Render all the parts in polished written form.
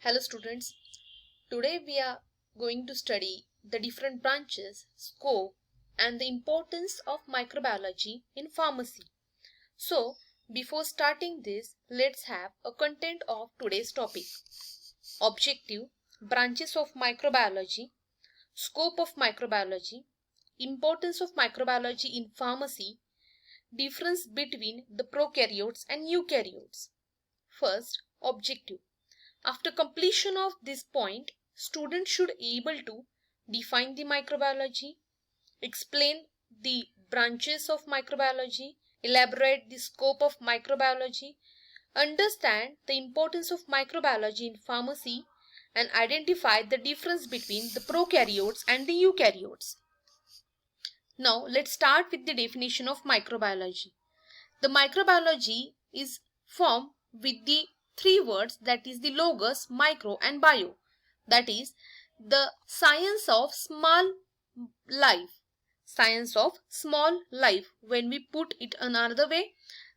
Hello students, today we are going to study the different branches, scope and the importance of microbiology in pharmacy. So before starting this, let's have a content of today's topic. Objective, branches of microbiology, scope of microbiology, importance of microbiology in pharmacy, difference between the prokaryotes and eukaryotes. First, objective. After completion of this point, students should able to define the microbiology, explain the branches of microbiology, elaborate the scope of microbiology, understand the importance of microbiology in pharmacy, and identify the difference between the prokaryotes and the eukaryotes. Now let's start with the definition of microbiology. The microbiology is formed with the three words, that is the logos, micro and bio, that is the science of small life. Science of small life. When we put it another way,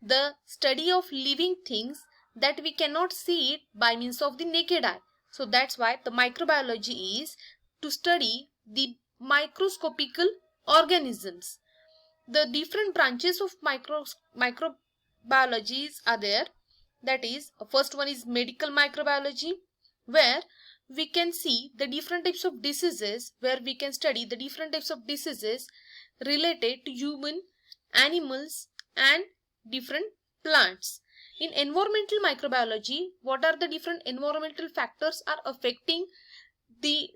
the study of living things that we cannot see it by means of the naked eye. So that's why the microbiology is to study the microscopical organisms. The different branches of microbiologies are there. That is, first one is medical microbiology, where we can see the different types of diseases, where we can study the different types of diseases related to human, animals and different plants. In environmental microbiology, what are the different environmental factors are affecting the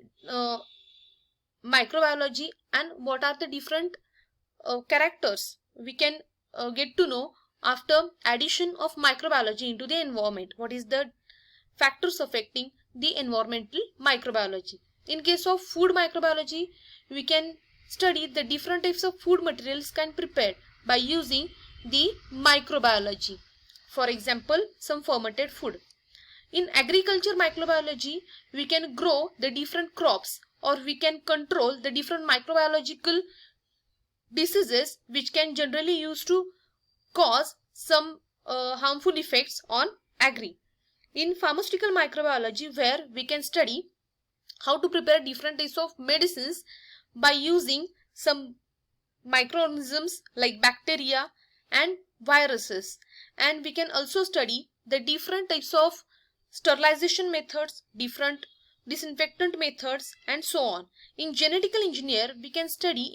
microbiology and what are the different characters we can get to know after addition of microbiology into the environment. What is the factors affecting the environmental microbiology? In case of food microbiology, we can study the different types of food materials can prepared by using the microbiology. For example, some fermented food. In agriculture microbiology, we can grow the different crops or we can control the different microbiological diseases which can generally use to cause some harmful effects on agri. In pharmaceutical microbiology, where we can study how to prepare different types of medicines by using some microorganisms like bacteria and viruses, and we can also study the different types of sterilization methods, different disinfectant methods and so on. In genetical engineering, we can study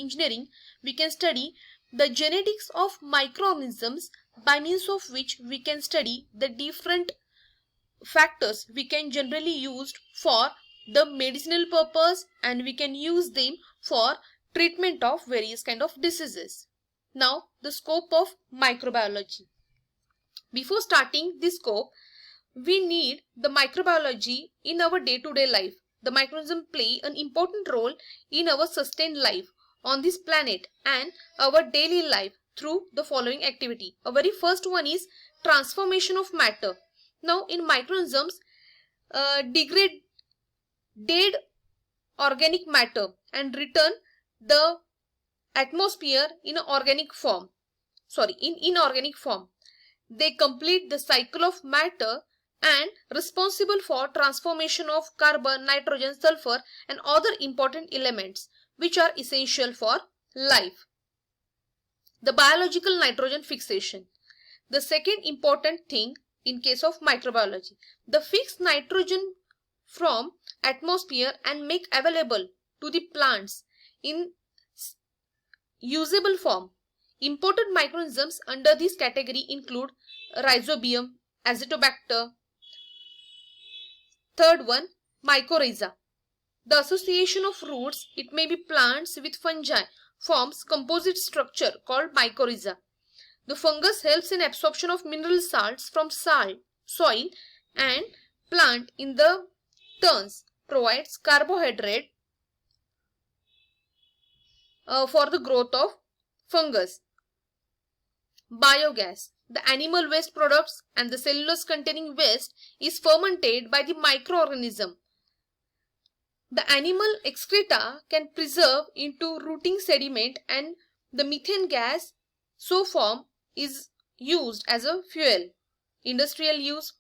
the genetics of microorganisms by means of which we can study the different factors we can generally use for the medicinal purpose and we can use them for treatment of various kind of diseases. Now the scope of microbiology. Before starting the scope, we need the microbiology in our day-to-day life. The microorganisms play an important role in our sustained life on this planet and our daily life through the following activity. A very first one is transformation of matter. Now in microorganisms degrade dead organic matter and return the atmosphere in organic form. In inorganic form. They complete the cycle of matter and responsible for transformation of carbon, nitrogen, sulfur and other important elements which are essential for life. The biological nitrogen fixation. The second important thing in case of microbiology, the fixed nitrogen from atmosphere and make available to the plants in usable form. Important microorganisms under this category include Rhizobium, Azotobacter. Third one, mycorrhiza. The association of roots, it may be plants with fungi, forms composite structure called mycorrhiza. The fungus helps in absorption of mineral salts from soil and plant in the turns, provides carbohydrate for the growth of fungus. Biogas. The animal waste products and the cellulose containing waste is fermented by the microorganism. The animal excreta can preserve into rooting sediment and the methane gas so form is used as a fuel. Industrial use.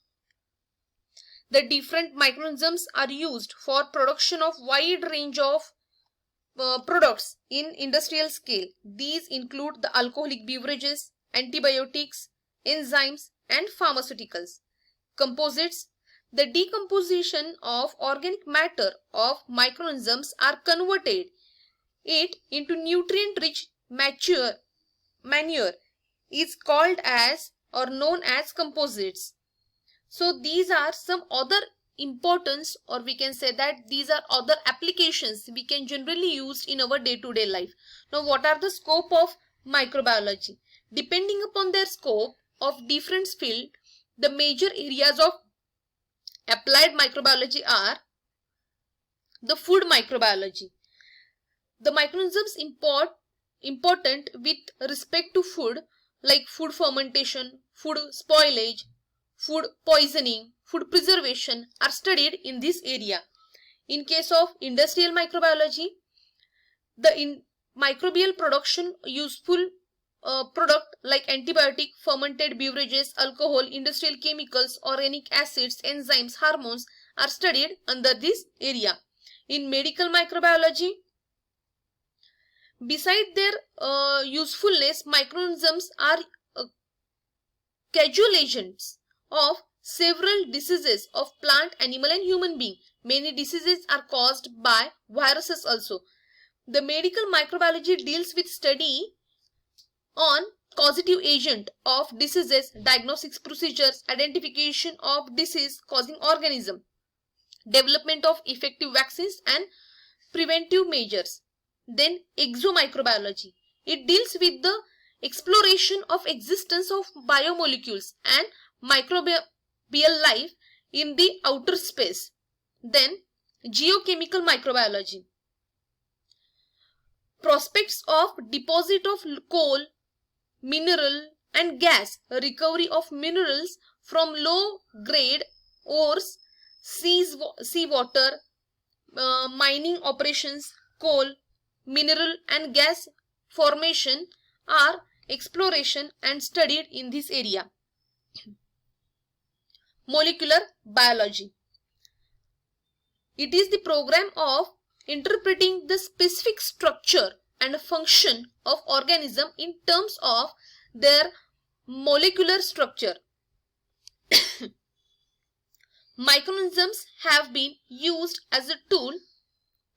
The different microorganisms are used for production of wide range of products in industrial scale. These include the alcoholic beverages, antibiotics, enzymes, and pharmaceuticals. Composites. The decomposition of organic matter of microorganisms are converted it into nutrient-rich manure is called as or known as composites. So these are some other importance, or we can say that these are other applications we can generally use in our day-to-day life. Now what are the scope of microbiology? Depending upon their scope of different field, the major areas of applied microbiology are the food microbiology. The microorganisms important with respect to food, like food fermentation, food spoilage, food poisoning, food preservation, are studied in this area. In case of industrial microbiology, the microbial production useful product like antibiotic, fermented beverages, alcohol, industrial chemicals, organic acids, enzymes, hormones are studied under this area. In medical microbiology, beside their usefulness, microorganisms are causal agents of several diseases of plant, animal, and human being. Many diseases are caused by viruses also. The medical microbiology deals with study on causative agent of diseases, diagnostics procedures, identification of disease causing organism, development of effective vaccines and preventive measures. Then exomicrobiology. It deals with the exploration of existence of biomolecules and microbial life in the outer space. Then geochemical microbiology. Prospects of deposit of coal, mineral and gas, recovery of minerals from low grade ores, seawater, mining operations, coal, mineral and gas formation are exploration and studied in this area. Molecular biology. It is the program of interpreting the specific structure and function of organism in terms of their molecular structure. Microorganisms have been used as a tool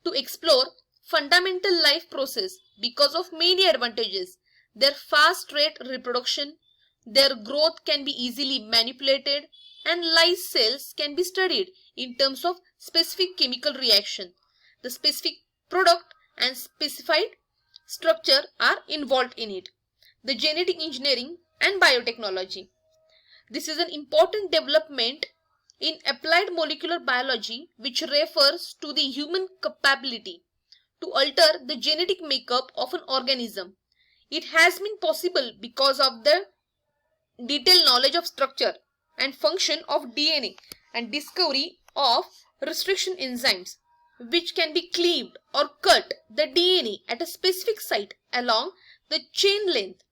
to explore fundamental life process because of many advantages. Their fast rate reproduction, their growth can be easily manipulated, and live cells can be studied in terms of specific chemical reaction. The specific product and specified structure are involved in it. The genetic engineering and biotechnology. This is an important development in applied molecular biology which refers to the human capability to alter the genetic makeup of an organism. It has been possible because of the detailed knowledge of structure and function of DNA and discovery of restriction enzymes which can be cleaved or cut the DNA at a specific site along the chain length.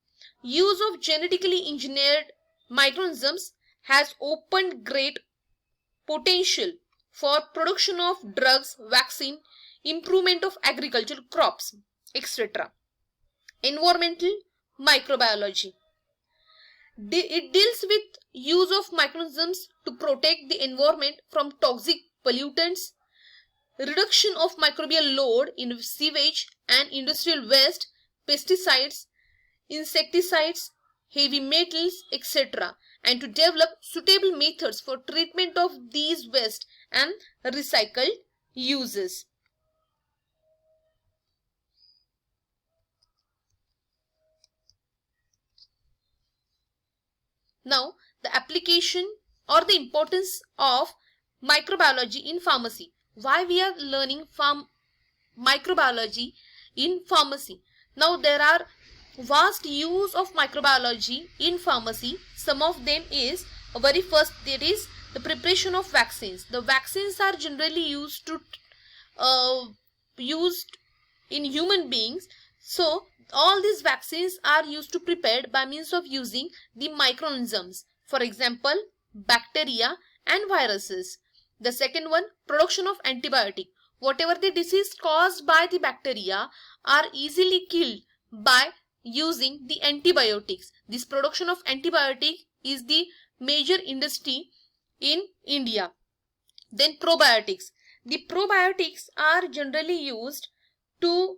Use of genetically engineered microorganisms has opened great potential for production of drugs, vaccine, improvement of agricultural crops, etc. Environmental microbiology. It deals with use of microorganisms to protect the environment from toxic pollutants, reduction of microbial load in sewage and industrial waste, pesticides, insecticides, heavy metals, etc., and to develop suitable methods for treatment of these waste and recycled uses. Now, the application or the importance of microbiology in pharmacy. Why we are learning microbiology in pharmacy? Now, there are vast use of microbiology in pharmacy. Some of them is, very first, there is the preparation of vaccines. The vaccines are generally used in human beings. So all these vaccines are used to prepared by means of using the microorganisms. For example, bacteria and viruses. The second one, production of antibiotic. Whatever the disease caused by the bacteria are easily killed by using the antibiotics. This production of antibiotic is the major industry in India. Then probiotics. The probiotics are generally used to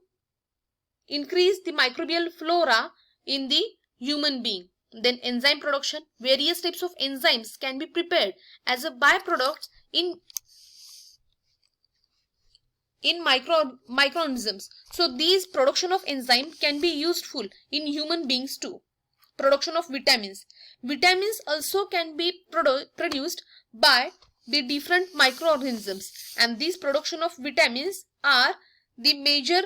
increase the microbial flora in the human being. Then enzyme production. Various types of enzymes can be prepared as a byproduct in microorganisms. So these production of enzyme can be useful in human beings too. Production of vitamins. Vitamins also can be produced by the different microorganisms, and these production of vitamins are the major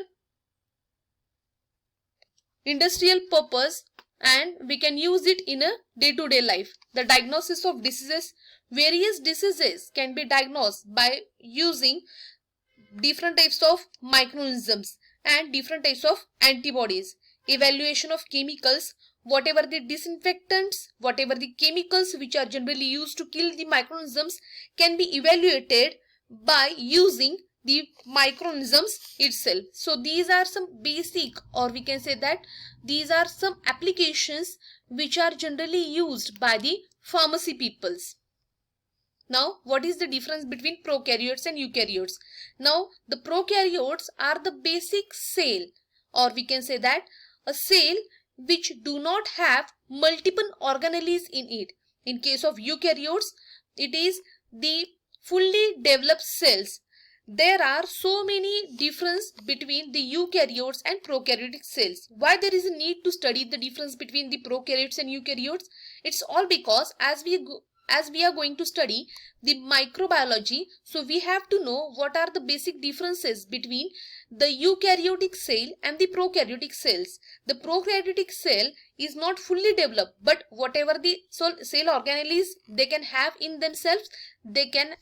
industrial purpose, and we can use it in a day-to-day life. The diagnosis of diseases. Various diseases can be diagnosed by using different types of microorganisms and different types of antibodies. Evaluation of chemicals. Whatever the disinfectants, whatever the chemicals which are generally used to kill the microorganisms can be evaluated by using the microorganisms itself. So these are some basic, or we can say that these are some applications which are generally used by the pharmacy peoples. Now, what is the difference between prokaryotes and eukaryotes? Now, the prokaryotes are the basic cell, or we can say that a cell which do not have multiple organelles in it. In case of eukaryotes, it is the fully developed cells. There are so many difference between the eukaryotes and prokaryotic cells. Why there is a need to study the difference between the prokaryotes and eukaryotes? It's all because as we are going to study the microbiology, so we have to know what are the basic differences between the eukaryotic cell and the prokaryotic cells. The prokaryotic cell is not fully developed, but whatever the cell organelles they can have in themselves, they can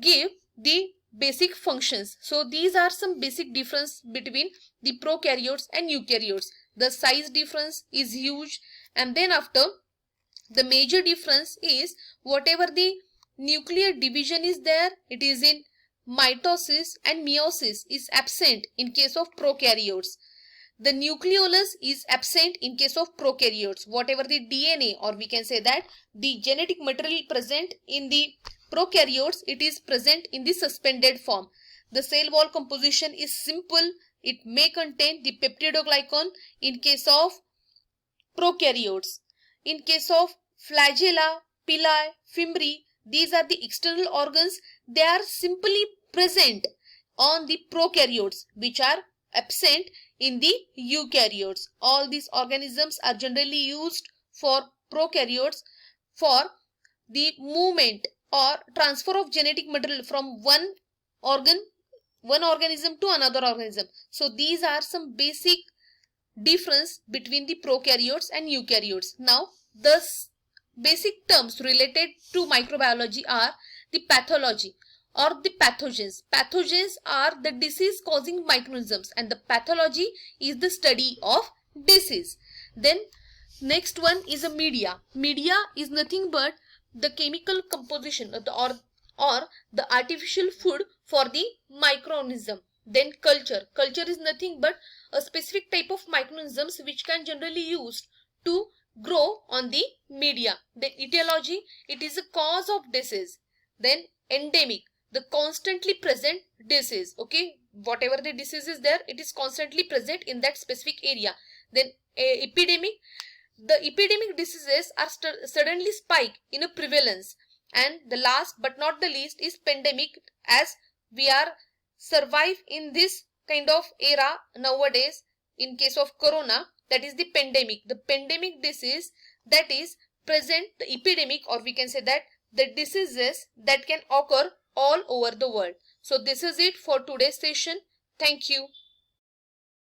give the basic functions. So these are some basic difference between the prokaryotes and eukaryotes. The size difference is huge, and then after, the major difference is whatever the nuclear division is there, it is in mitosis, and meiosis is absent in case of prokaryotes. The nucleolus is absent in case of prokaryotes. Whatever the DNA, or we can say that the genetic material present in the prokaryotes, it is present in the suspended form. The cell wall composition is simple. It may contain the peptidoglycan in case of prokaryotes. In case of flagella, pili, fimbriae, these are the external organs. They are simply present on the prokaryotes, which are absent in the eukaryotes. All these organisms are generally used for prokaryotes for the movement or transfer of genetic material from one organism to another organism. So these are some basic difference between the prokaryotes and eukaryotes. Now, the basic terms related to microbiology are the pathology or the pathogens. Pathogens are the disease causing microorganisms, and the pathology is the study of disease. Then next one is a media. Media is nothing but the chemical composition or the artificial food for the microorganism. Then culture. Culture is nothing but a specific type of microorganisms which can generally used to grow on the media. Then etiology, it is a cause of disease. Then endemic, the constantly present disease. Okay, whatever the disease is there, it is constantly present in that specific area. Then epidemic, the epidemic diseases are suddenly spike in a prevalence. And the last but not the least is pandemic, as we are survive in this kind of era nowadays in case of corona, that is the pandemic. The pandemic disease that is present, the epidemic, or we can say that the diseases that can occur all over the world. So this is it for today's session. Thank you.